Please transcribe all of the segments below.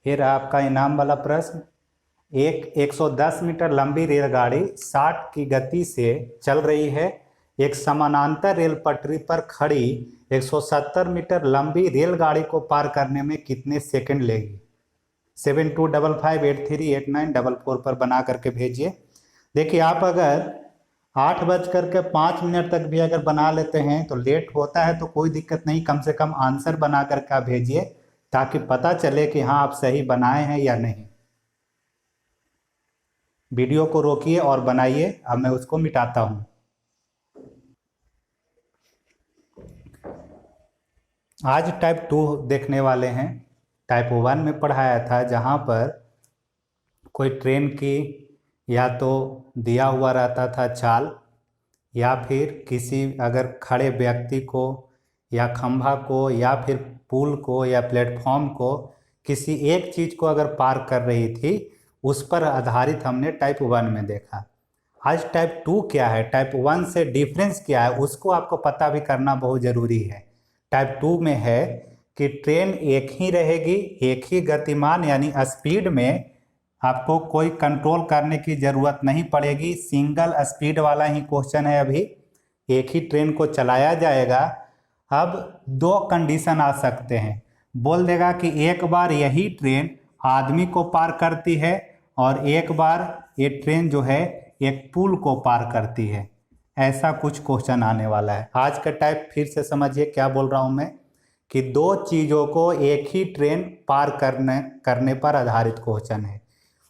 ये रहा आपका इनाम वाला प्रश्न। एक 110 मीटर लंबी रेलगाड़ी 60 की गति से चल रही है। एक समानांतर रेल पटरी पर खड़ी 170 मीटर लंबी रेलगाड़ी को पार करने में कितने सेकंड लेगी? 7255838944 पर बना करके भेजिए। देखिए, आप अगर 8:05 तक भी अगर बना लेते हैं तो लेट होता है तो कोई दिक्कत नहीं, कम से कम आंसर बना करके आप भेजिए ताकि पता चले कि हाँ आप सही बनाए हैं या नहीं। वीडियो को रोकिए और बनाइए। अब मैं उसको मिटाता हूं। आज टाइप 2 देखने वाले हैं। टाइप 1 में पढ़ाया था जहां पर कोई ट्रेन की या तो दिया हुआ रहता था चाल, या फिर किसी अगर खड़े व्यक्ति को या खंभा को या फिर पुल को या प्लेटफॉर्म को किसी एक चीज़ को अगर पार कर रही थी, उस पर आधारित हमने टाइप 1 में देखा। आज टाइप 2 क्या है, टाइप 1 से डिफरेंस क्या है, उसको आपको पता भी करना बहुत ज़रूरी है। टाइप 2 में है कि ट्रेन एक ही रहेगी, एक ही गतिमान यानी स्पीड में, आपको कोई कंट्रोल करने की ज़रूरत नहीं पड़ेगी। सिंगल स्पीड वाला ही क्वेश्चन है। अभी एक ही ट्रेन को चलाया जाएगा। अब दो कंडीशन आ सकते हैं। बोल देगा कि एक बार यही ट्रेन आदमी को पार करती है और एक बार ये ट्रेन जो है एक पुल को पार करती है। ऐसा कुछ क्वेश्चन आने वाला है। आज का टाइप फिर से समझिए क्या बोल रहा हूँ मैं, कि दो चीज़ों को एक ही ट्रेन पार करने पर आधारित क्वेश्चन है।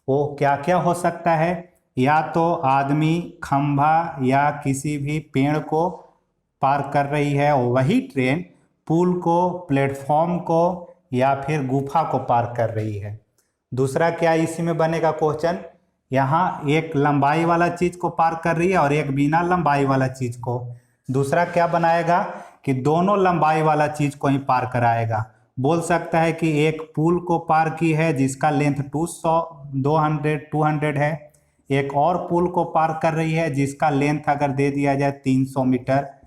वो क्या क्या हो सकता है? या तो आदमी खंभा या किसी भी पेड़ को पार कर रही है, वही ट्रेन पुल को, प्लेटफॉर्म को या फिर गुफा को पार कर रही है। दूसरा क्या इसी में बनेगा क्वेश्चन, यहाँ एक लंबाई वाला चीज को पार कर रही है और एक बिना लंबाई वाला चीज को। दूसरा क्या बनाएगा कि दोनों लंबाई वाला चीज को ही पार कराएगा। बोल सकता है कि एक पुल को पार की है जिसका लेंथ 200 है, एक और पुल को पार कर रही है जिसका लेंथ अगर दे दिया जाए 300 मीटर।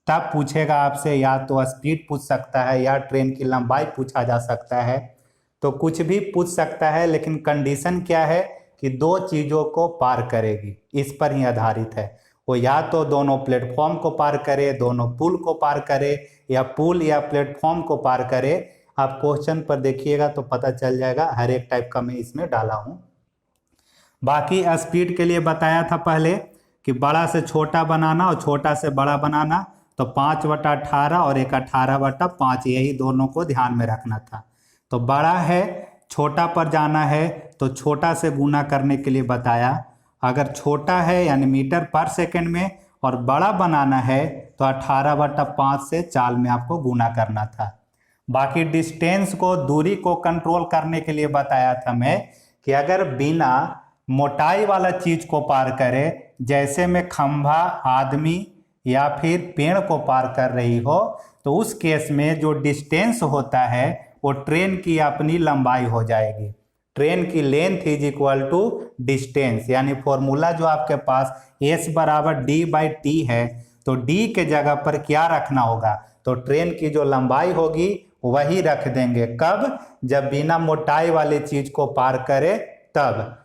तब पूछेगा आपसे, या तो स्पीड पूछ सकता है या ट्रेन की लंबाई पूछा जा सकता है, तो कुछ भी पूछ सकता है। लेकिन कंडीशन क्या है कि दो चीज़ों को पार करेगी, इस पर ही आधारित है। वो या तो दोनों प्लेटफॉर्म को पार करे, दोनों पुल को पार करे, या पुल या प्लेटफॉर्म को पार करे। आप क्वेश्चन पर देखिएगा तो पता चल जाएगा। हर एक टाइप का मैं इसमें डाला हूँ। बाकी स्पीड के लिए बताया था पहले कि बड़ा से छोटा बनाना और छोटा से बड़ा बनाना, तो 5/18 और एक 18/5, यही दोनों को ध्यान में रखना था। तो बड़ा है, छोटा पर जाना है तो छोटा से गुना करने के लिए बताया। अगर छोटा है यानी मीटर पर सेकंड में और बड़ा बनाना है तो 18/5 से चाल में आपको गुना करना था। बाकी डिस्टेंस को, दूरी को कंट्रोल करने के लिए बताया था मैं कि अगर बिना मोटाई वाला चीज को पार करे, जैसे में खंभा, आदमी या फिर पेड़ को पार कर रही हो, तो उस केस में जो डिस्टेंस होता है वो ट्रेन की अपनी लंबाई हो जाएगी। ट्रेन की length is equal to distance, यानी फॉर्मूला जो आपके पास S = D/T है, तो D के जगह पर क्या रखना होगा, तो ट्रेन की जो लंबाई होगी वही रख देंगे। कब? जब बिना मोटाई वाली चीज को पार करे तब।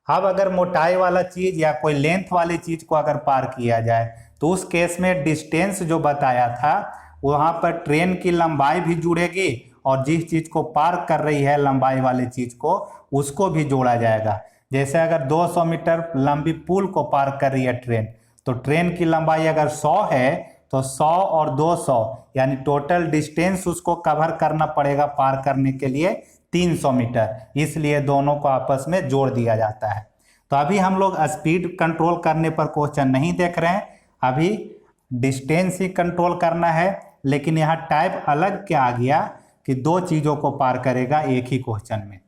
अब अगर मोटाई वाला चीज या कोई लेंथ वाली चीज को अगर पार किया जाए तो उस केस में डिस्टेंस जो बताया था वहां पर ट्रेन की लंबाई भी जुड़ेगी और जिस चीज को पार कर रही है लंबाई वाली चीज को, उसको भी जोड़ा जाएगा। जैसे अगर 200 मीटर लंबी पुल को पार कर रही है ट्रेन, तो ट्रेन की लंबाई अगर 100 है तो 100 और 200 यानी टोटल डिस्टेंस उसको कवर करना पड़ेगा पार करने के लिए 300 मीटर, इसलिए दोनों को आपस में जोड़ दिया जाता है। तो अभी हम लोग स्पीड कंट्रोल करने पर क्वेश्चन नहीं देख रहे हैं, अभी डिस्टेंस ही कंट्रोल करना है। लेकिन यहाँ टाइप अलग क्या आ गया कि दो चीजों को पार करेगा एक ही क्वेश्चन में।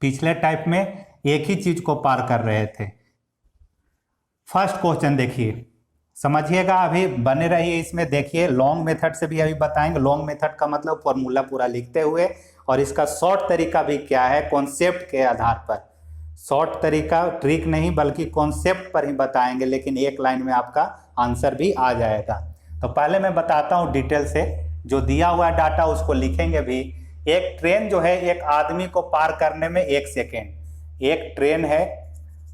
पिछले टाइप में एक ही चीज को पार कर रहे थे। फर्स्ट क्वेश्चन देखिए, समझिएगा, अभी बने रहिए इसमें। देखिए, लॉन्ग मेथड से भी अभी बताएंगे। लॉन्ग मेथड का मतलब फॉर्मूला पूरा लिखते हुए, और इसका शॉर्ट तरीका भी क्या है कॉन्सेप्ट के आधार पर। शॉर्ट तरीका ट्रिक नहीं बल्कि कॉन्सेप्ट पर ही बताएंगे, लेकिन एक लाइन में आपका आंसर भी आ जाएगा। तो पहले मैं बताता हूँ डिटेल से, जो दिया हुआ डाटा उसको लिखेंगे भी एक ट्रेन जो है एक आदमी को पार करने में 1 सेकेंड, एक ट्रेन है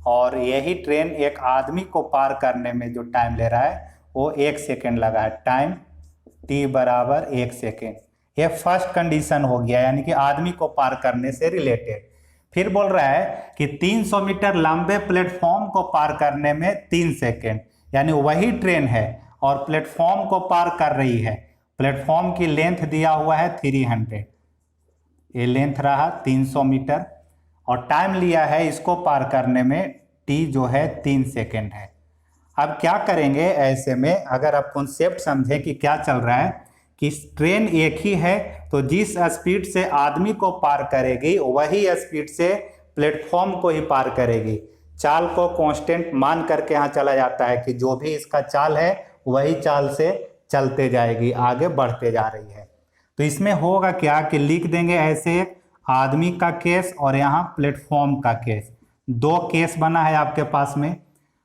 और यही ट्रेन एक आदमी को पार करने में जो टाइम ले रहा है वो 1 सेकेंड लगा है, टाइम t बराबर 1 सेकेंड। ये फर्स्ट कंडीशन हो गया, यानी कि आदमी को पार करने से रिलेटेड। फिर बोल रहा है कि 300 मीटर लंबे प्लेटफॉर्म को पार करने में 3 सेकेंड, यानी वही ट्रेन है और प्लेटफॉर्म को पार कर रही है। प्लेटफॉर्म की लेंथ दिया हुआ है 300, ये लेंथ रहा 300 मीटर और टाइम लिया है इसको पार करने में t जो है 3 सेकेंड है। अब क्या करेंगे ऐसे में, अगर आप कॉन्सेप्ट समझें कि क्या चल रहा है कि ट्रेन एक ही है तो जिस स्पीड से आदमी को पार करेगी वही स्पीड से प्लेटफॉर्म को ही पार करेगी। चाल को कांस्टेंट मान करके यहाँ चला जाता है कि जो भी इसका चाल है वही चाल से चलते जाएगी, आगे बढ़ते जा रही है। तो इसमें होगा क्या कि लिख देंगे ऐसे, आदमी का केस और यहाँ प्लेटफॉर्म का केस, दो केस बना है आपके पास में।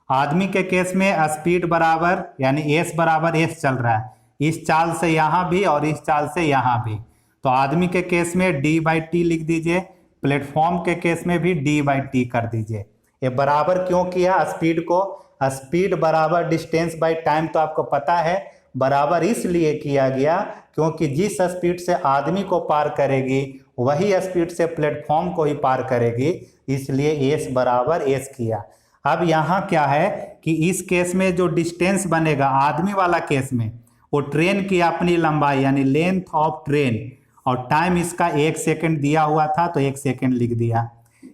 आदमी के केस में स्पीड बराबर यानी s बराबर s चल रहा है, इस चाल से यहाँ भी और इस चाल से यहाँ भी, तो आदमी के केस में d/t लिख दीजिए, प्लेटफॉर्म के केस में भी d/t कर दीजिए। ये बराबर क्यों किया स्पीड को? स्पीड बराबर डिस्टेंस बाय टाइम, तो आपको पता है बराबर इसलिए किया गया क्योंकि जिस स्पीड से आदमी को पार करेगी वही स्पीड से प्लेटफॉर्म को ही पार करेगी, इसलिए s बराबर s किया। अब यहाँ क्या है कि इस केस में जो डिस्टेंस बनेगा आदमी वाला केस में, वो ट्रेन की अपनी लंबाई यानी लेंथ ऑफ ट्रेन, और टाइम इसका 1 सेकेंड दिया हुआ था तो 1 सेकेंड लिख दिया।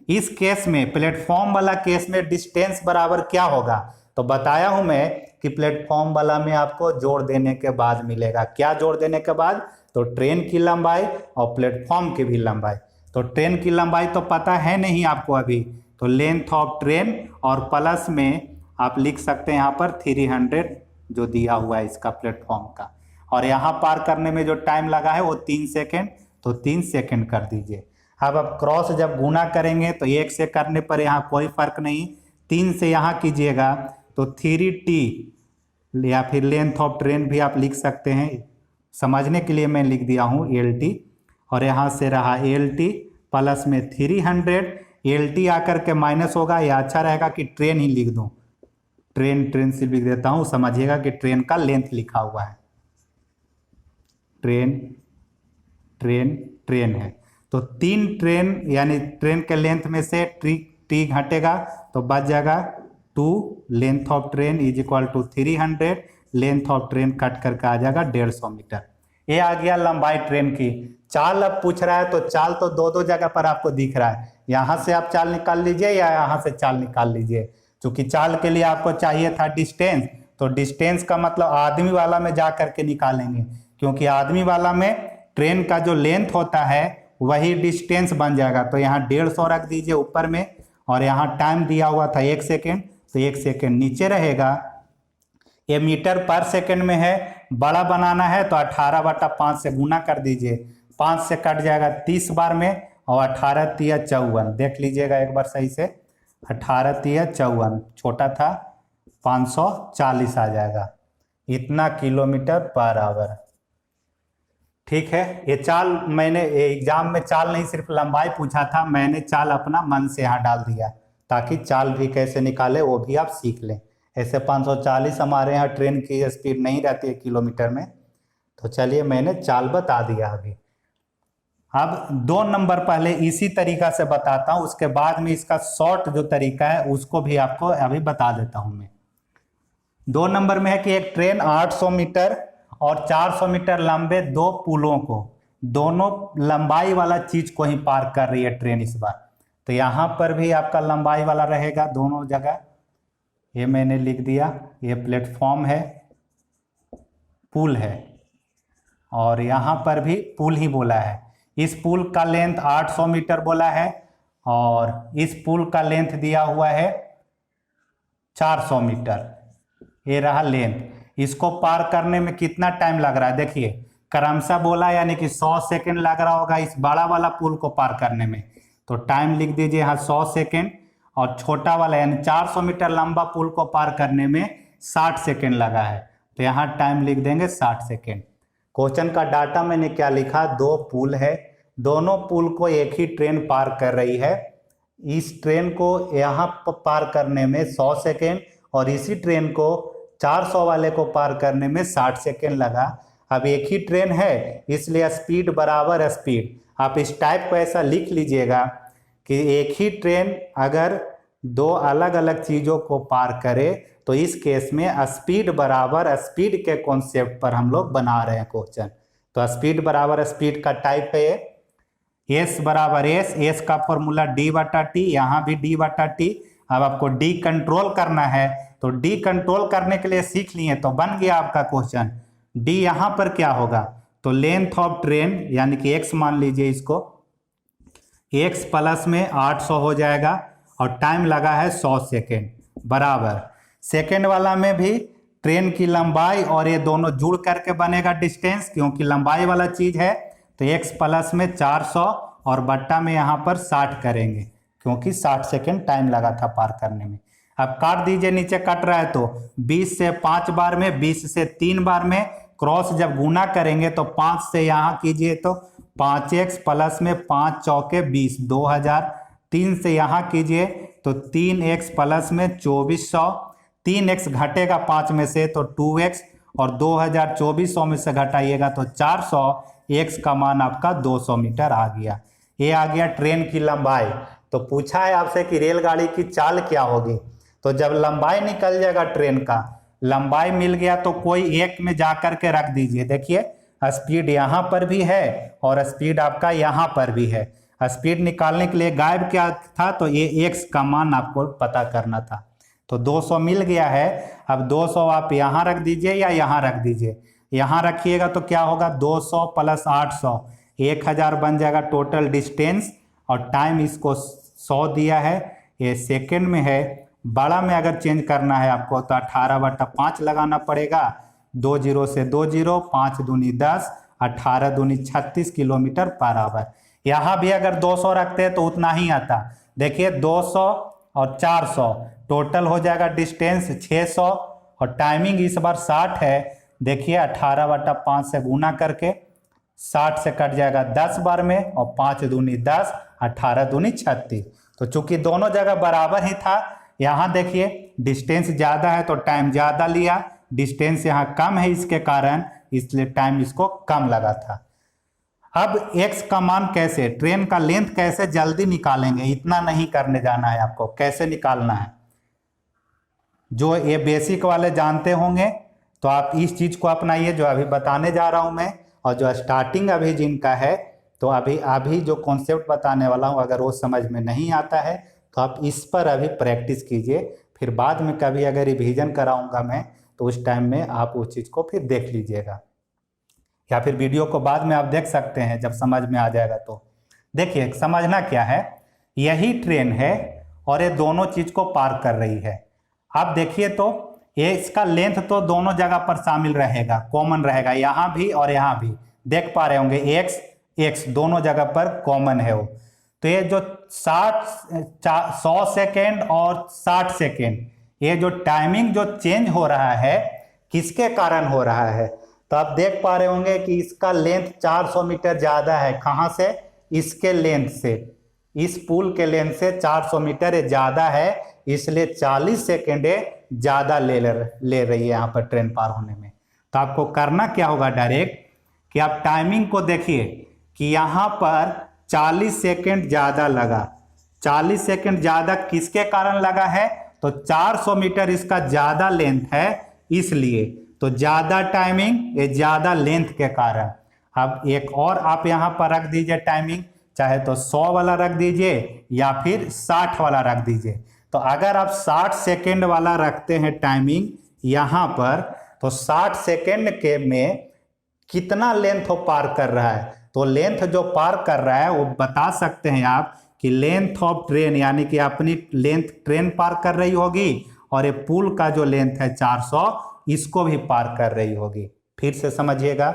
इस केस में प्लेटफॉर्म वाला केस में डिस्टेंस बराबर क्या होगा? तो बताया हूं मैं कि प्लेटफॉर्म वाला में आपको जोड़ देने के बाद मिलेगा। क्या जोड़ देने के बाद? तो ट्रेन की लंबाई और प्लेटफॉर्म की भी लंबाई। तो ट्रेन की लंबाई तो पता है नहीं आपको अभी, तो लेंथ ऑफ ट्रेन और प्लस में आप लिख सकते हैं यहाँ पर 300 जो दिया हुआ है इसका प्लेटफॉर्म का, और यहाँ पार करने में जो टाइम लगा है वो 3 सेकेंड, तो 3 सेकेंड कर दीजिए। अब क्रॉस जब गुना करेंगे तो 1 से करने पर यहाँ कोई फर्क नहीं, 3 से यहाँ कीजिएगा तो 3t, या फिर लेंथ ऑफ ट्रेन भी आप लिख सकते हैं, समझने के लिए मैं लिख दिया हूँ lt, और यहाँ से रहा lt प्लस में 300, lt आकर के माइनस होगा, या अच्छा रहेगा कि ट्रेन ही लिख दूँ, ट्रेन से लिख देता हूँ, समझिएगा कि ट्रेन का लेंथ लिखा हुआ है, ट्रेन है। तो 3 ट्रेन यानी ट्रेन के लेंथ में से t घटेगा तो बच जाएगा 2, length of train is equal to 300, length of train cut करके आ जाएगा 150 मीटर। ये आ गया लंबाई ट्रेन की। चाल अब पूछ रहा है तो चाल तो दो जगह पर आपको दिख रहा है, यहाँ से आप चाल निकाल लीजिए या यहाँ से चाल निकाल लीजिए। क्योंकि चाल के लिए आपको चाहिए था डिस्टेंस, तो डिस्टेंस का मतलब आदमी वाला में जा करके निकालेंगे, क्योंकि आदमी वाला में ट्रेन का जो लेंथ होता है वही डिस्टेंस बन जाएगा। तो यहाँ 150 रख दीजिए ऊपर में, और यहाँ टाइम दिया हुआ था 1 सेकेंड, तो 1 सेकेंड नीचे रहेगा। ये मीटर पर सेकेंड में है, बड़ा बनाना है तो 18/5 से गुना कर दीजिए, 5 से कट जाएगा 30 बार में, और 18 तिया 54, देख लीजिएगा एक बार सही से, 18 तिया 54, छोटा था 540 आ जाएगा, इतना किलोमीटर पर आवर। ठीक है, ये चाल मैंने एग्जाम में चाल नहीं सिर्फ लंबाई पूछा था, मैंने चाल अपना मन से यहाँ डाल दिया ताकि चाल भी कैसे निकाले वो भी आप सीख लें। ऐसे 540 हमारे यहाँ ट्रेन की स्पीड नहीं रहती है किलोमीटर में, तो चलिए मैंने चाल बता दिया अभी। अब 2 नंबर पहले इसी तरीका से बताता हूँ, उसके बाद में इसका शॉर्ट जो तरीका है उसको भी आपको अभी बता देता हूँ मैं। 2 नंबर में है कि एक ट्रेन 800 मीटर और 400 मीटर लंबे 2 पुलों को, दोनों लंबाई वाला चीज को ही पार कर रही है ट्रेन इस बार। तो यहाँ पर भी आपका लंबाई वाला रहेगा दोनों जगह, ये मैंने लिख दिया, ये प्लेटफॉर्म है, पुल है, और यहाँ पर भी पुल ही बोला है। इस पुल का लेंथ 800 मीटर बोला है और इस पुल का लेंथ दिया हुआ है 400 मीटर, ये रहा लेंथ। इसको पार करने में कितना टाइम लग रहा है देखिए, क्रमशः बोला यानी कि 100 सेकेंड लग रहा होगा इस बड़ा वाला पुल को पार करने में, तो टाइम लिख दीजिए यहाँ 100 सेकेंड, और छोटा वाला यानी 400 मीटर लंबा पुल को पार करने में 60 सेकेंड लगा है, तो यहाँ टाइम लिख देंगे 60 सेकेंड। क्वेश्चन का डाटा मैंने क्या लिखा, 2 पुल है, दोनों पुल को एक ही ट्रेन पार कर रही है। इस ट्रेन को यहाँ पार करने में 100 सेकेंड और इसी ट्रेन को 400 वाले को पार करने में 60 सेकेंड लगा। अब एक ही ट्रेन है इसलिए स्पीड बराबर स्पीड। आप इस टाइप को ऐसा लिख लीजिएगा कि एक ही ट्रेन अगर दो अलग अलग चीज़ों को पार करे तो इस केस में स्पीड बराबर स्पीड के कॉन्सेप्ट पर हम लोग बना रहे हैं क्वेश्चन। तो स्पीड बराबर स्पीड का टाइप है एस बराबर एस का फॉर्मूला डी बटा टी, यहाँ भी डी बटा टी। अब आपको डी कंट्रोल करना है तो डी कंट्रोल करने के लिए सीख लिए तो बन गया आपका क्वेश्चन। डी यहाँ पर क्या होगा तो लेंथ ऑफ ट्रेन यानी कि एक्स मान लीजिए, इसको एक्स प्लस में 800 हो जाएगा और टाइम लगा है 100 सेकेंड बराबर सेकेंड वाला में भी ट्रेन की लंबाई और ये दोनों जुड़ करके बनेगा डिस्टेंस, क्योंकि लंबाई वाला चीज है तो x प्लस में 400 और बट्टा में यहाँ पर 60 करेंगे क्योंकि 60 सेकेंड टाइम लगा था पार करने में। अब काट दीजिए, नीचे कट रहा है तो 20 से 5 बार में 20 से 3 बार में क्रॉस जब गुना करेंगे तो 5 से यहाँ कीजिए तो 5x प्लस में 5 चौके 20 2000, 3 से यहाँ कीजिए तो 3x प्लस में 2400, 3x घटेगा 5 में से तो 2x और 2000 2400 में से घटाइएगा तो 400, x का मान आपका 200 मीटर आ गया। ये आ गया ट्रेन की लंबाई। तो पूछा है आपसे कि रेलगाड़ी की चाल क्या होगी, तो जब लंबाई निकल जाएगा ट्रेन का, लंबाई मिल गया तो कोई एक में जा कर के रख दीजिए। देखिए स्पीड यहाँ पर भी है और स्पीड आपका यहाँ पर भी है। स्पीड निकालने के लिए गायब क्या था तो ये x का मान आपको पता करना था। तो 200 मिल गया है। अब 200 आप यहाँ रख दीजिए या यहाँ रख दीजिए, यहाँ रखिएगा तो क्या होगा 200 प्लस 800 1000 बन जाएगा टोटल डिस्टेंस और टाइम इसको 100 दिया है, ये सेकेंड में है। बड़ा में अगर चेंज करना है आपको तो 18/5 लगाना पड़ेगा, 2 0 से 2 0, 5 दूनी 10, 18 दूनी 36 किलोमीटर पर आवर। यहाँ भी अगर 200 रखते हैं तो उतना ही आता। देखिए 200 और 400 टोटल हो जाएगा डिस्टेंस 600 और टाइमिंग इस बार 60 है। देखिए 18/5 से गुना करके 60 से कट जाएगा 10 बार में और 5 दूनी 10, 18 दूनी 36। तो चूंकि दोनों जगह बराबर ही था, यहाँ देखिए डिस्टेंस ज़्यादा है तो टाइम ज़्यादा लिया, डिस्टेंस यहाँ कम है इसके कारण इसलिए टाइम इसको कम लगा था। अब x का मान कैसे, ट्रेन का लेंथ कैसे जल्दी निकालेंगे, इतना नहीं करने जाना है आपको, कैसे निकालना है जो ये बेसिक वाले जानते होंगे तो आप इस चीज़ को अपनाइए जो अभी बताने जा रहा हूँ मैं। और जो स्टार्टिंग अभी जिनका है तो अभी जो कॉन्सेप्ट बताने वाला हूँ अगर वो समझ में नहीं आता है तो आप इस पर अभी प्रैक्टिस कीजिए, फिर बाद में कभी अगर रिवीजन कराऊंगा मैं तो उस टाइम में आप उस चीज़ को फिर देख लीजिएगा या फिर वीडियो को बाद में आप देख सकते हैं जब समझ में आ जाएगा। तो देखिए समझना क्या है, यही ट्रेन है और ये दोनों चीज़ को पार कर रही है। आप देखिए तो ये इसका लेंथ तो दोनों जगह पर शामिल रहेगा, कॉमन रहेगा, यहाँ भी और यहाँ भी देख पा रहे होंगे x दोनों जगह पर कॉमन है वो। तो ये जो 100 सेकेंड और 60 सेकेंड ये जो टाइमिंग जो चेंज हो रहा है किसके कारण हो रहा है, तो आप देख पा रहे होंगे कि इसका लेंथ 400 मीटर ज़्यादा है। कहाँ से, इसके लेंथ से, इस पुल के लेंथ से 400 मीटर ज़्यादा है, इसलिए 40 सेकेंड ज़्यादा ले रही है यहाँ पर ट्रेन पार होने में। तो आपको करना क्या होगा डायरेक्ट कि आप टाइमिंग को देखिए कि यहाँ पर 40 सेकेंड ज़्यादा लगा। 40 सेकेंड ज़्यादा किसके कारण लगा है, तो 400 मीटर इसका ज़्यादा लेंथ है इसलिए, तो ज़्यादा टाइमिंग ये ज़्यादा लेंथ के कारण। अब एक और आप यहाँ पर रख दीजिए टाइमिंग, चाहे तो 100 वाला रख दीजिए या फिर 60 वाला रख दीजिए। तो अगर आप 60 सेकेंड वाला रखते हैं टाइमिंग यहाँ पर तो 60 सेकेंड के में कितना लेंथ वो पार कर रहा है, तो लेंथ जो पार कर रहा है वो बता सकते हैं आप कि लेंथ ऑफ ट्रेन यानी कि अपनी लेंथ ट्रेन पार कर रही होगी और ये पुल का जो लेंथ है 400 इसको भी पार कर रही होगी। फिर से समझिएगा,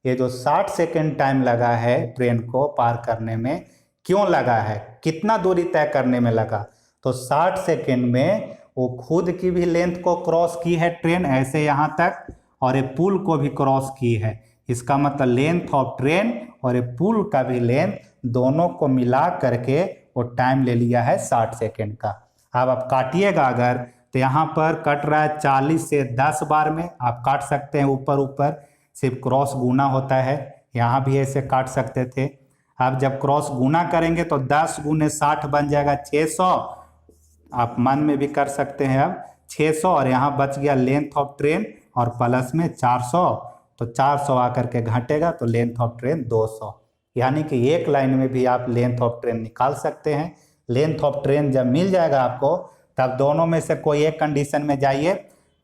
ये जो 60 सेकेंड टाइम लगा है ट्रेन को पार करने में, क्यों लगा है, कितना दूरी तय करने में लगा, तो 60 सेकेंड में वो खुद की भी लेंथ को क्रॉस की है ट्रेन ऐसे यहाँ तक और ये पुल को भी क्रॉस की है। इसका मतलब लेंथ ऑफ ट्रेन और ये पुल का भी लेंथ, दोनों को मिला करके वो टाइम ले लिया है 60 सेकेंड का। अब आप काटिएगा अगर तो यहाँ पर कट रहा है 40 से 10 बार में, आप काट सकते हैं ऊपर ऊपर, सिर्फ क्रॉस गुना होता है, यहाँ भी ऐसे काट सकते थे। अब जब क्रॉस गुना करेंगे तो 10 गुने 60 बन जाएगा 600, आप मन में भी कर सकते हैं। अब 600 और यहाँ बच गया लेंथ ऑफ ट्रेन और प्लस में 400, तो 400 आकर के घटेगा तो लेंथ ऑफ ट्रेन 200, यानी कि एक लाइन में भी आप लेंथ ऑफ ट्रेन निकाल सकते हैं। लेंथ ऑफ ट्रेन जब मिल जाएगा आपको, तब दोनों में से कोई एक कंडीशन में जाइए,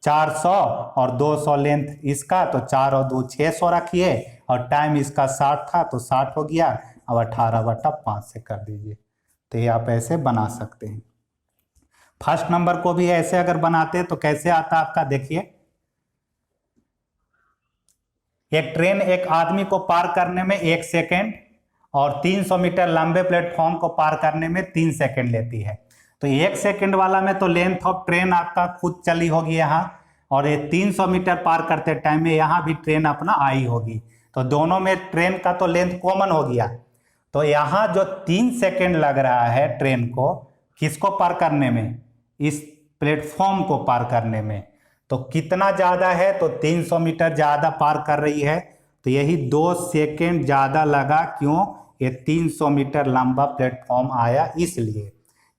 400 और 200 लेंथ इसका, तो 4 और 2 600 रखिए और टाइम इसका 60 था तो 60 हो गया। अब 18/5 से कर दीजिए, तो ये आप ऐसे बना सकते हैं। फर्स्ट नंबर को भी ऐसे अगर बनाते हैं तो कैसे आता आपका, देखिए एक ट्रेन एक आदमी को पार करने में 1 सेकेंड और 300 मीटर लंबे प्लेटफॉर्म को पार करने में 3 सेकेंड लेती है। तो 1 सेकेंड वाला में तो लेंथ ऑफ ट्रेन आपका खुद चली होगी यहाँ, और ये 300 मीटर पार करते टाइम में यहाँ भी ट्रेन अपना आई होगी, तो दोनों में ट्रेन का तो लेंथ कॉमन हो गया। तो यहाँ जो 3 सेकेंड लग रहा है ट्रेन को किसको पार करने में, इस प्लेटफॉर्म को पार करने में, तो कितना ज़्यादा है, तो 300 मीटर ज़्यादा पार कर रही है, तो यही 2 सेकेंड ज़्यादा लगा। क्यों, ये 300 मीटर लंबा प्लेटफॉर्म आया इसलिए,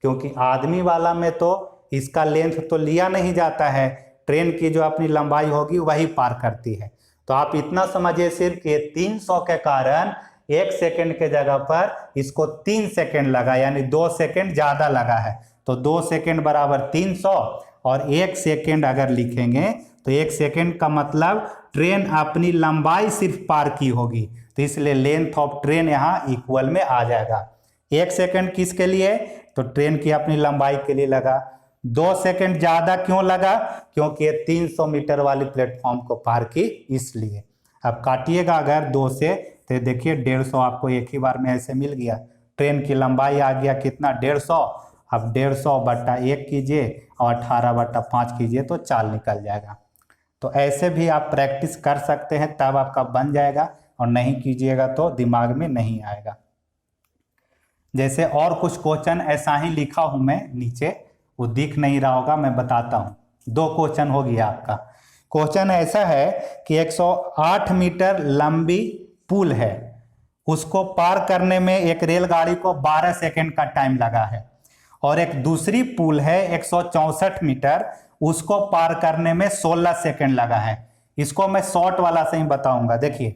क्योंकि आदमी वाला में तो इसका लेंथ तो लिया नहीं जाता है, ट्रेन की जो अपनी लंबाई होगी वही पार करती है। तो आप इतना समझिए सिर्फ कि 300 के कारण 1 सेकेंड के जगह पर इसको 3 सेकेंड लगा, यानी 2 सेकेंड ज़्यादा लगा है। तो 2 सेकेंड बराबर 300, और 1 सेकेंड अगर लिखेंगे तो 1 सेकेंड का मतलब ट्रेन अपनी लंबाई सिर्फ पार की होगी, तो इसलिए लेंथ ऑफ ट्रेन यहाँ इक्वल में आ जाएगा। 1 सेकेंड किसके लिए, तो ट्रेन की अपनी लंबाई के लिए लगा। 2 सेकेंड ज़्यादा क्यों लगा, क्योंकि ये 300 मीटर वाली प्लेटफॉर्म को पार की इसलिए। अब काटिएगा अगर 2 से, तो देखिए 150 आपको एक ही बार में ऐसे मिल गया। ट्रेन की लंबाई आ गया कितना, 150। अब 150/1 कीजिए और 18/5 कीजिए तो 4 निकल जाएगा। तो ऐसे भी आप प्रैक्टिस कर सकते हैं, तब आपका बन जाएगा, और नहीं कीजिएगा तो दिमाग में नहीं आएगा। जैसे और कुछ क्वेश्चन ऐसा ही लिखा हूं मैं नीचे, वो दिख नहीं रहा होगा, मैं बताता हूं। 2 क्वेश्चन हो गया आपका। क्वेश्चन ऐसा है कि 108 मीटर लंबी पुल है, उसको पार करने में एक रेलगाड़ी को 12 सेकेंड का टाइम लगा है, और एक दूसरी पुल है 164 मीटर, उसको पार करने में 16 सेकेंड लगा है। इसको मैं शॉर्ट वाला से ही बताऊंगा। देखिए,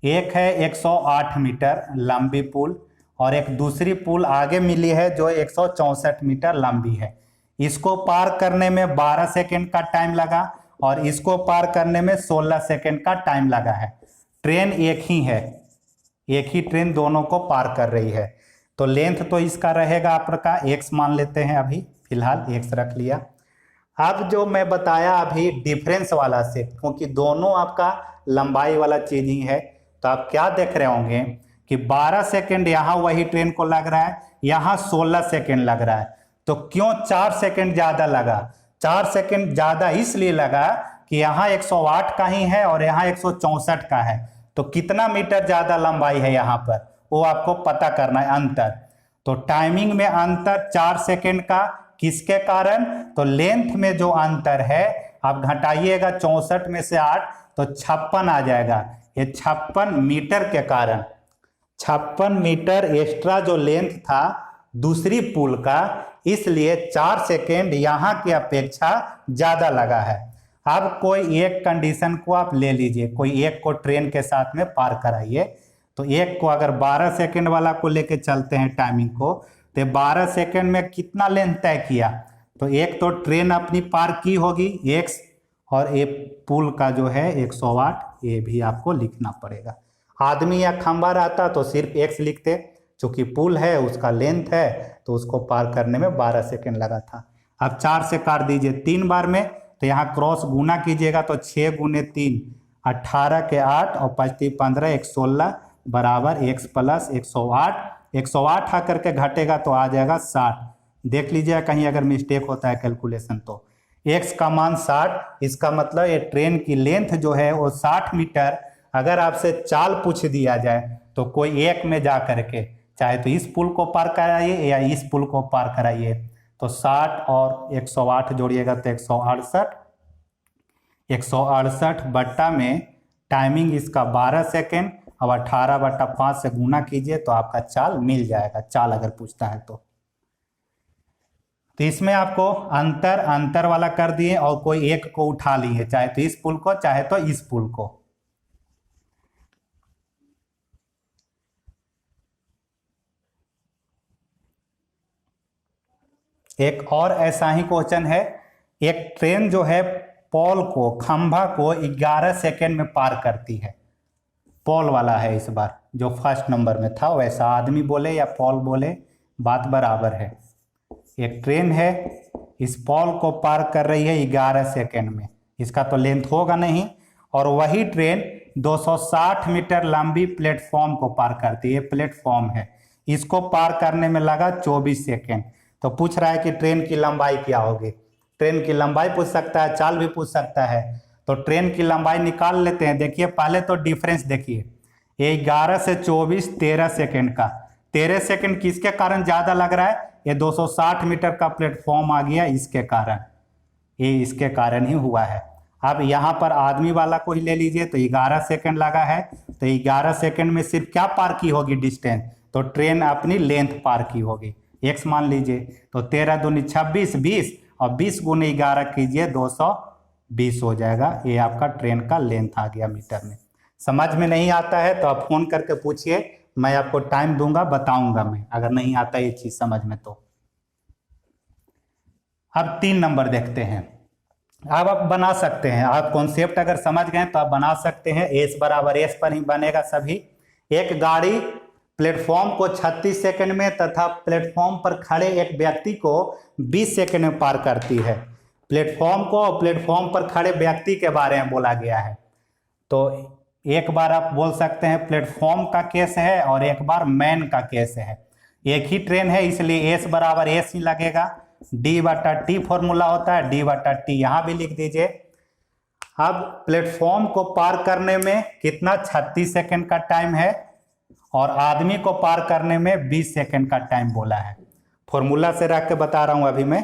एक है 108 मीटर लंबी पुल, और एक दूसरी पुल आगे मिली है जो 164 मीटर लंबी है। इसको पार करने में 12 सेकेंड का टाइम लगा, और इसको पार करने में 16 सेकेंड का टाइम लगा है। ट्रेन एक ही है, एक ही ट्रेन दोनों को पार कर रही है, तो लेंथ तो इसका रहेगा आपका x मान लेते हैं, अभी फिलहाल x रख लिया। अब जो मैं बताया अभी डिफरेंस वाला से, क्योंकि दोनों आपका लंबाई वाला चीज ही है, तो आप क्या देख रहे होंगे कि 12 सेकेंड यहाँ वही ट्रेन को लग रहा है, यहाँ 16 सेकेंड लग रहा है। तो क्यों 4 सेकेंड ज़्यादा लगा, 4 सेकेंड ज़्यादा इसलिए लगा कि यहाँ 108 का ही है और यहाँ 164 का है, तो कितना मीटर ज़्यादा लंबाई है यहाँ पर, वो आपको पता करना है अंतर। तो टाइमिंग में अंतर 4 सेकेंड का किसके कारण, तो लेंथ में जो अंतर है, आप घटाइएगा 64 में से 8 तो 56 आ जाएगा। ये 56 मीटर के कारण, 56 मीटर एक्स्ट्रा जो लेंथ था दूसरी पुल का, इसलिए 4 सेकेंड यहाँ की अपेक्षा ज़्यादा लगा है। अब कोई एक कंडीशन को आप ले लीजिए, कोई एक को ट्रेन के साथ में पार कराइए। तो एक को अगर 12 सेकेंड वाला को लेके चलते हैं टाइमिंग को, तो 12 सेकेंड में कितना लेंथ तय किया, तो एक तो ट्रेन अपनी पार की होगी x, और ये पुल का जो है 108, ये भी आपको लिखना पड़ेगा। आदमी या खंबा रहता तो सिर्फ x लिखते, चूंकि पुल है उसका लेंथ है, तो उसको पार करने में 12 सेकेंड लगा था। अब 4 से काट दीजिए 3 बार में, तो यहाँ क्रॉस गुना कीजिएगा तो 6 गुने 3 18 के 8 और 5 3 15 116 बराबर x प्लस 108। 108 आकर के घटेगा तो आ जाएगा 60। देख लीजिए कहीं अगर मिस्टेक होता है कैलकुलेशन तो। x का मान 60, इसका मतलब ये ट्रेन की लेंथ जो है वो 60 मीटर। अगर आपसे चाल पूछ दिया जाए तो कोई एक में जा करके चाहे तो इस पुल को पार कराइए या इस पुल को पार कराइए। तो 60 और 108 जोड़िएगा तो 168, 168 बट्टा में टाइमिंग इसका 12 सेकेंड, अब 18/5 से गुना कीजिए तो आपका चाल मिल जाएगा, चाल अगर पूछता है तो इसमें आपको अंतर वाला कर दिए और कोई एक को उठा लिए, चाहे तो इस पुल को चाहे तो इस पुल को। एक और ऐसा ही क्वेश्चन है, एक ट्रेन जो है पोल को, खंभा को 11 सेकेंड में पार करती है। पोल वाला है इस बार, जो फर्स्ट नंबर में था वैसा, आदमी बोले या पोल बोले बात बराबर है। एक ट्रेन है, इस पोल को पार कर रही है 11 सेकेंड में, इसका तो लेंथ होगा नहीं, और वही ट्रेन 260 मीटर लंबी प्लेटफॉर्म को पार करती है। प्लेटफॉर्म है, इसको पार करने में लगा 24 सेकेंड। तो पूछ रहा है कि ट्रेन की लंबाई क्या होगी। ट्रेन की लंबाई पूछ सकता है, चाल भी पूछ सकता है। तो ट्रेन की लंबाई निकाल लेते हैं। देखिए पहले तो डिफरेंस देखिए, ये 11 से 24 13 सेकेंड का, 13 सेकेंड किसके कारण ज़्यादा लग रहा है, ये 260 मीटर का प्लेटफॉर्म आ गया, इसके कारण, ये इसके कारण ही हुआ है। अब यहाँ पर आदमी वाला को ही ले लीजिए तो 11 सेकेंड लगा है, तो 11 सेकेंड में सिर्फ क्या पार की होगी डिस्टेंस, तो ट्रेन अपनी लेंथ पार की होगी, एक्स मान लीजिए। तो 13 दूनी 26, 20 और 20 गुने 11 कीजिए 220 हो जाएगा। ये आपका ट्रेन का लेंथ आ गया मीटर में। समझ में नहीं आता है तो आप फोन करके पूछिए, मैं आपको टाइम दूंगा, बताऊंगा मैं, अगर नहीं आता ये चीज समझ में तो। अब 3 नंबर देखते हैं। अब आप बना सकते हैं, आप कॉन्सेप्ट अगर समझ गए तो आप बना सकते हैं। एस बराबर एस पर ही बनेगा सभी। एक गाड़ी प्लेटफॉर्म को 36 सेकंड में तथा प्लेटफॉर्म पर खड़े एक व्यक्ति को 20 सेकंड में पार करती है। प्लेटफॉर्म को और प्लेटफॉर्म पर खड़े व्यक्ति के बारे में बोला गया है। तो एक बार आप बोल सकते हैं प्लेटफॉर्म का केस है और एक बार मैन का केस है। एक ही ट्रेन है इसलिए एस बराबर एस ही लगेगा। D/T फॉर्मूला होता है, D/T यहां भी लिख दीजिए। अब प्लेटफॉर्म को पार करने में कितना 36 सेकंड का टाइम है और आदमी को पार करने में 20 सेकंड का टाइम बोला है। फॉर्मूला से रख के बता रहा हूं अभी मैं।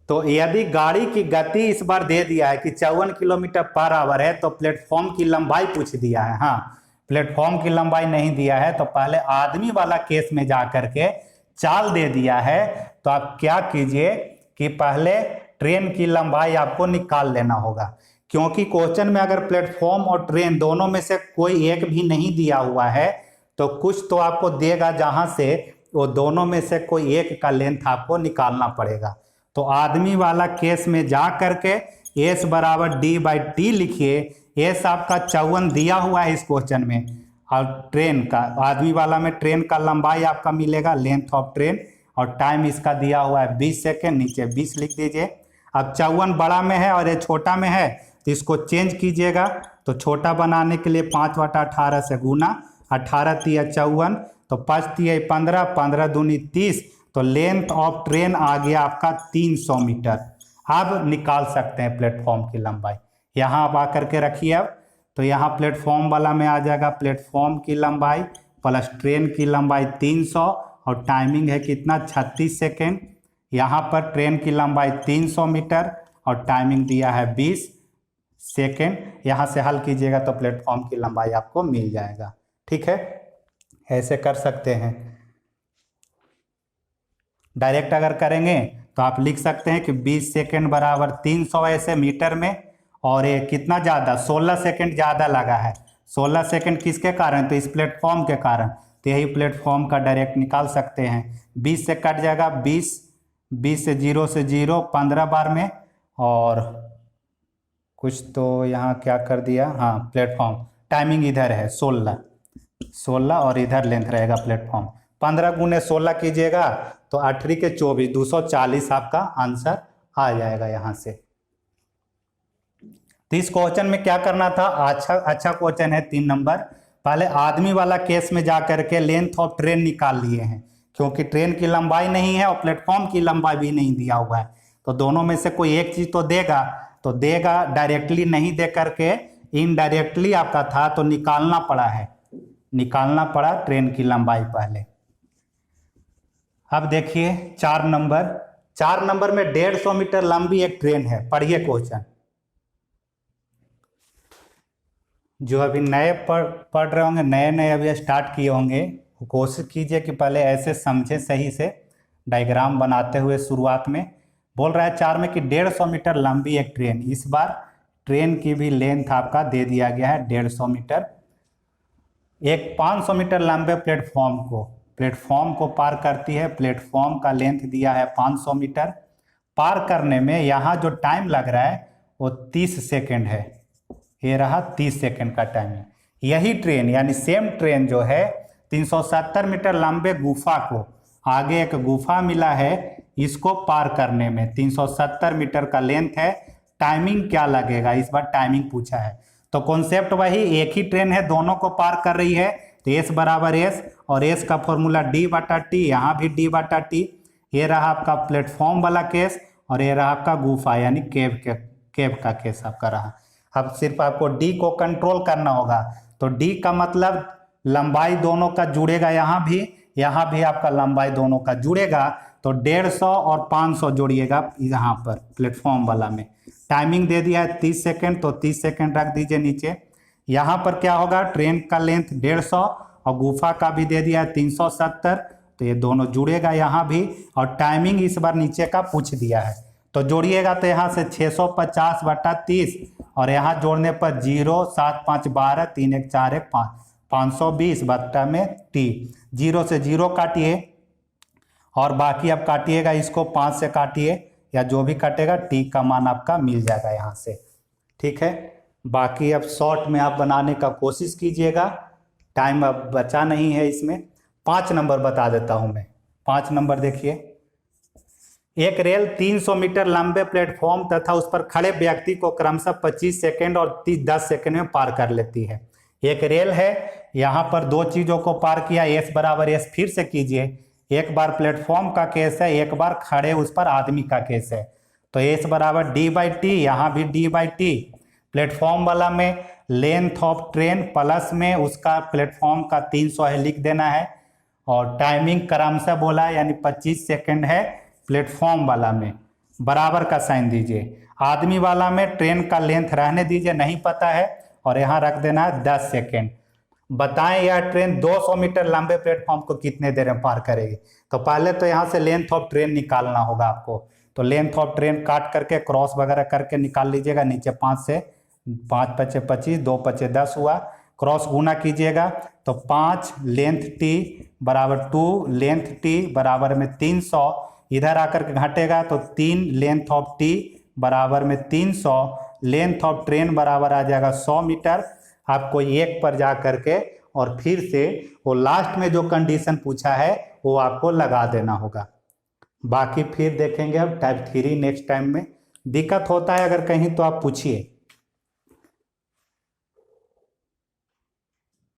तो यदि गाड़ी की गति इस बार दे दिया है कि 54 किलोमीटर पर आवर है, तो प्लेटफॉर्म की लंबाई पूछ दिया है। हाँ, प्लेटफॉर्म की लंबाई नहीं दिया है तो पहले आदमी वाला केस में जा करके चाल दे दिया है, तो आप क्या कीजिए कि पहले ट्रेन की लंबाई आपको निकाल लेना होगा। क्योंकि क्वेश्चन में अगर प्लेटफॉर्म और ट्रेन दोनों में से कोई एक भी नहीं दिया हुआ है तो कुछ तो आपको देगा जहां से वो दोनों में से कोई एक का लेंथ आपको निकालना पड़ेगा। तो आदमी वाला केस में जा करके एस बराबर D/T लिखिए। एस आपका 54 दिया हुआ है इस क्वेश्चन में, और ट्रेन का, आदमी वाला में ट्रेन का लंबाई आपका मिलेगा, लेंथ ऑफ ट्रेन, और टाइम इसका दिया हुआ है 20 सेकेंड, नीचे 20 लिख दीजिए। अब 54 बड़ा में है और ये छोटा में है तो इसको चेंज कीजिएगा। तो छोटा बनाने के लिए 5/18 से गुना, 18 तिया 54, तो 5 तिया 15, 15 दूनी 30, तो लेंथ ऑफ ट्रेन आ गया आपका 300 मीटर। अब निकाल सकते हैं प्लेटफॉर्म की लंबाई। यहाँ आप आकर के रखिए। अब तो यहाँ प्लेटफॉर्म वाला में आ जाएगा प्लेटफॉर्म की लंबाई प्लस ट्रेन की लंबाई 300 और टाइमिंग है कितना 36 सेकेंड। यहाँ पर ट्रेन की लंबाई 300 मीटर और टाइमिंग दिया है 20 सेकेंड। यहाँ से हल कीजिएगा तो प्लेटफॉर्म की लंबाई आपको मिल जाएगा। ठीक है, ऐसे कर सकते हैं। डायरेक्ट अगर करेंगे तो आप लिख सकते हैं कि 20 सेकेंड बराबर 300 ऐसे मीटर में, और ये कितना ज़्यादा 16 सेकेंड ज़्यादा लगा है। 16 सेकेंड किसके कारण, तो इस प्लेटफॉर्म के कारण। तो यही प्लेटफॉर्म का डायरेक्ट निकाल सकते हैं। 20 से कट जाएगा 20, 20 से 0 से 0 15 बार में, और कुछ तो यहाँ क्या कर दिया, हाँ प्लेटफॉर्म टाइमिंग इधर है 16 और इधर लेंथ रहेगा प्लेटफॉर्म। 15 गुने 16 कीजिएगा तो 8 के 24, 240 आपका आंसर आ जाएगा यहाँ से। तो इस क्वेश्चन में क्या करना था, अच्छा क्वेश्चन है 3 नंबर। पहले आदमी वाला केस में जा करके लेंथ ऑफ ट्रेन निकाल लिए हैं, क्योंकि ट्रेन की लंबाई नहीं है और प्लेटफॉर्म की लंबाई भी नहीं दिया हुआ है। तो दोनों में से कोई एक चीज तो देगा, डायरेक्टली नहीं दे करके इनडायरेक्टली आपका था तो निकालना पड़ा ट्रेन की लंबाई पहले। अब देखिए 4 नंबर में 150 मीटर लंबी एक ट्रेन है। पढ़िए क्वेश्चन। जो अभी नए पढ़ रहे होंगे, नए अभी स्टार्ट किए होंगे, कोशिश कीजिए कि पहले ऐसे समझे सही से डायग्राम बनाते हुए। शुरुआत में बोल रहा है 4 में कि 150 मीटर लंबी एक ट्रेन। इस बार ट्रेन की भी लेंथ आपका दे दिया गया है 150 मीटर। एक 500 मीटर लंबे प्लेटफॉर्म को पार करती है। प्लेटफॉर्म का लेंथ दिया है 500 मीटर। पार करने में यहाँ जो टाइम लग रहा है वो 30 सेकेंड है। ये रहा 30 सेकेंड का टाइमिंग। यही ट्रेन यानी सेम ट्रेन जो है 370 मीटर लंबे गुफा को, आगे एक गुफा मिला है, इसको पार करने में 370 मीटर का लेंथ है। टाइमिंग क्या लगेगा, इस बार टाइमिंग पूछा है। तो कॉन्सेप्ट वही, एक ही ट्रेन है, दोनों को पार कर रही है, तो एस बराबर एस, और एस का फॉर्मूला डी बटा टी, यहाँ भी डी बटा टी। ये रहा आपका प्लेटफॉर्म वाला केस, और ये रहा आपका गुफा यानी केव का केस आपका रहा। अब सिर्फ आपको डी को कंट्रोल करना होगा। तो डी का मतलब लंबाई दोनों का जुड़ेगा, यहाँ भी आपका लंबाई दोनों का जुड़ेगा। तो 150 और 500 जोड़िएगा यहाँ पर प्लेटफॉर्म वाला में। टाइमिंग दे दिया है 30 सेकेंड, तो 30 सेकेंड रख दीजिए नीचे। यहाँ पर क्या होगा, ट्रेन का लेंथ 150 और गुफा का भी दे दिया है 370, तो ये दोनों जुड़ेगा यहाँ भी। और टाइमिंग इस बार नीचे का पूछ दिया है, तो जोड़िएगा तो यहाँ से 650 बटा 30, और यहाँ जोड़ने पर 0 7 5 12 3 1 4 1 5 520 बट्टा में टी। 0 से 0 काटिए, और बाकी अब काटिएगा इसको 5 से काटिए, या जो भी काटेगा टी का मान आपका मिल जाएगा यहाँ से। ठीक है, बाकी अब शॉर्ट में आप बनाने का कोशिश कीजिएगा, टाइम अब बचा नहीं है इसमें। 5 नंबर बता देता हूँ मैं। 5 नंबर देखिए, एक रेल 300 मीटर लंबे प्लेटफॉर्म तथा उस पर खड़े व्यक्ति को क्रमशः 25 सेकेंड और 10 सेकेंड में पार कर लेती है। एक रेल है, यहाँ पर दो चीजों को पार किया, एस बराबर एस फिर से कीजिए। एक बार प्लेटफॉर्म का केस है, एक बार खड़े उस पर आदमी का केस है। तो एस बराबर डी बाई टी, यहाँ भी डी बाई टी। प्लेटफॉर्म वाला में लेंथ ऑफ ट्रेन प्लस में उसका प्लेटफॉर्म का 300 है, लिख देना है। और टाइमिंग क्रमशः बोला है यानी 25 सेकेंड है प्लेटफॉर्म वाला में, बराबर का साइन दीजिए। आदमी वाला में ट्रेन का लेंथ रहने दीजिए, नहीं पता है, और यहाँ रख देना है 10 सेकेंड। बताएं यह ट्रेन 200 मीटर लंबे प्लेटफॉर्म को कितने देर में पार करेगी। तो पहले तो यहाँ से लेंथ ऑफ ट्रेन निकालना होगा आपको। तो लेंथ ऑफ ट्रेन काट करके क्रॉस वगैरह करके निकाल लीजिएगा। नीचे 5 से 5 पचे 25, 2 पचे 10 हुआ, क्रॉस गुना कीजिएगा तो 5 लेंथ टी बराबर 2 लेंथ टी बराबर में 300। इधर आकर के घटेगा तो 3 लेंथ ऑफ टी बराबर में 300। लेंथ ऑफ ट्रेन बराबर आ जाएगा 100 मीटर। आपको एक पर जा करके और फिर से वो लास्ट में जो कंडीशन पूछा है वो आपको लगा देना होगा। बाकी फिर देखेंगे अब टाइप 3 नेक्स्ट टाइम में। दिक्कत होता है अगर कहीं तो आप पूछिए।